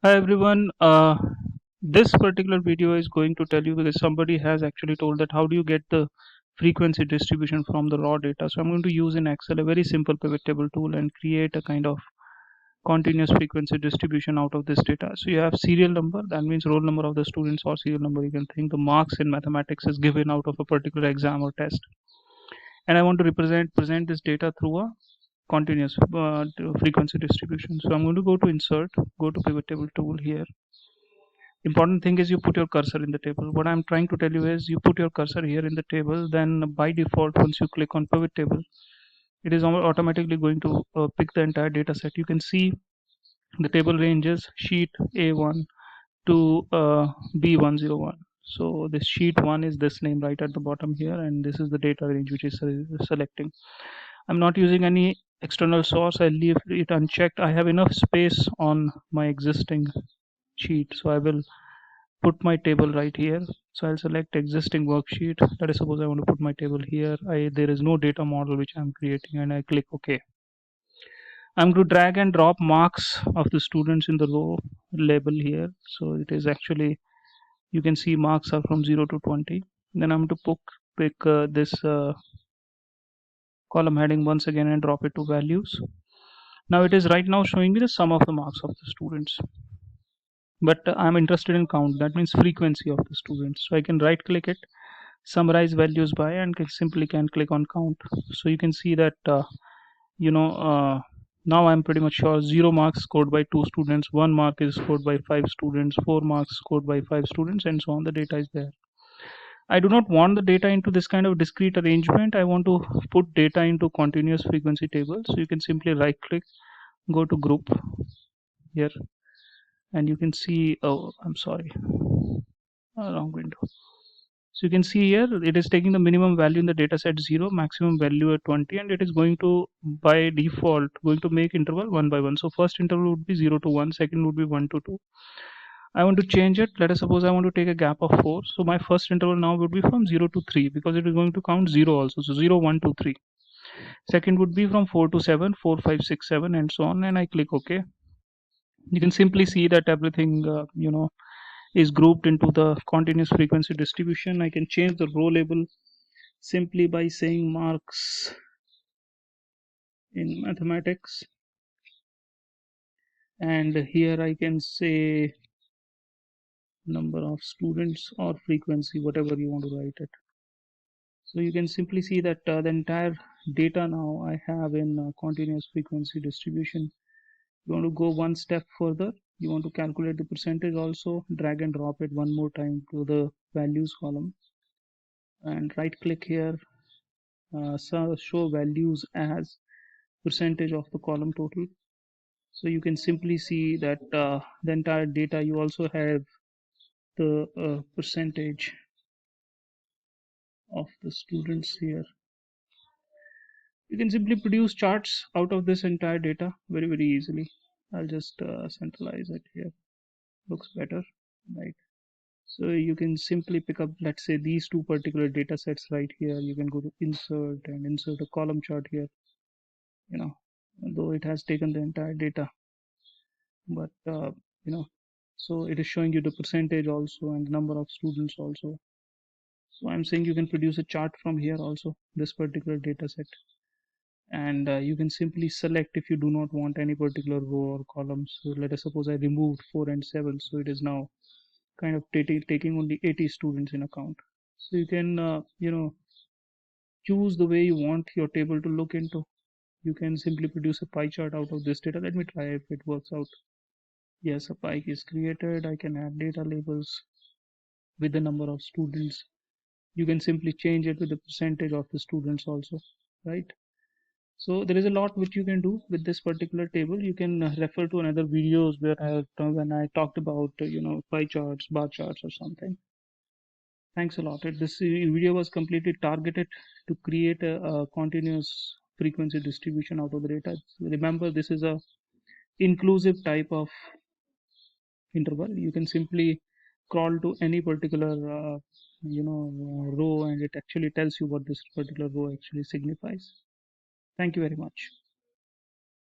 Hi everyone. This particular video is going to tell you because somebody has actually told that how do you get the frequency distribution from the raw data. So I'm going to use in Excel a very simple pivot table tool and create a kind of continuous frequency distribution out of this data. So you have serial number, that means roll number of the students, or serial number, you can think the marks in mathematics is given out of a particular exam or test. And I want to present this data through a continuous frequency distribution. So I'm going to go to insert, go to pivot table tool here. Important thing is you put your cursor in the table. What I'm trying to tell you is you put your cursor here in the table, then by default once you click on pivot table, it is automatically going to pick the entire data set. You can see the table ranges sheet A1 to B101. So this sheet 1 is this name right at the bottom here, and this is the data range which is selecting. I'm not using any external source. I leave it unchecked. I have enough space on my existing sheet, so I will put my table right here. So I'll select existing worksheet. Let us suppose I want to put my table here. There is no data model which I'm creating, and I click OK. I'm going to drag and drop marks of the students in the row label here. So it is actually, you can see marks are from 0 to 20. Then I'm going to pick this column heading once again and drop it to values. Now it is right now showing me the sum of the marks of the students, but I'm interested in count, that means frequency of the students. So I can right click it, summarize values by, and simply can click on count. So you can see that you know now I'm pretty much sure 0 marks scored by 2 students, 1 mark is scored by 5 students, 4 marks scored by 5 students, and so on. The data is there. I do not want the data into this kind of discrete arrangement. I want to put data into continuous frequency table. So you can simply right click, go to group here, and you can see, oh I'm sorry, wrong window. So you can see here it is taking the minimum value in the data set 0, maximum value at 20, and it is going to by default going to make interval 1 by 1. So first interval would be 0 to 1, second would be 1 to 2. I want to change it. Let us suppose I want to take a gap of 4. So my first interval now would be from 0 to 3, because it is going to count 0 also. So 0, 1, 2, 3. Second would be from 4 to 7, 4, 5, 6, 7, and so on. And I click OK. You can simply see that everything is grouped into the continuous frequency distribution. I can change the row label simply by saying marks in mathematics, and here I can say number of students or frequency, whatever you want to write it. So you can simply see that the entire data now I have in continuous frequency distribution. You want to go one step further, you want to calculate the percentage also, drag and drop it one more time to the values column, and right click here, so show values as percentage of the column total. So you can simply see that the entire data, you also have the percentage of the students here. You can simply produce charts out of this entire data very easily. I'll just centralize it here, looks better, right? So you can simply pick up, let's say, these two particular data sets right here. You can go to insert and insert a column chart here, though it has taken the entire data, but so it is showing you the percentage also and the number of students also. So I'm saying you can produce a chart from here also, this particular data set, and you can simply select if you do not want any particular row or column. So let us suppose I removed 4 and 7, so it is now kind of taking only 80 students in account. So you can choose the way you want your table to look into. You can simply produce a pie chart out of this data. Let me try if it works out. Yes, a pie is created. I can add data labels with the number of students. You can simply change it with the percentage of the students also, right? So there is a lot which you can do with this particular table. You can refer to another videos where when I talked about pie charts, bar charts, or something. Thanks a lot. This video was completely targeted to create a continuous frequency distribution out of the data. Remember, this is a inclusive type of interval. You can simply crawl to any particular row, and it actually tells you what this particular row actually signifies. Thank you very much.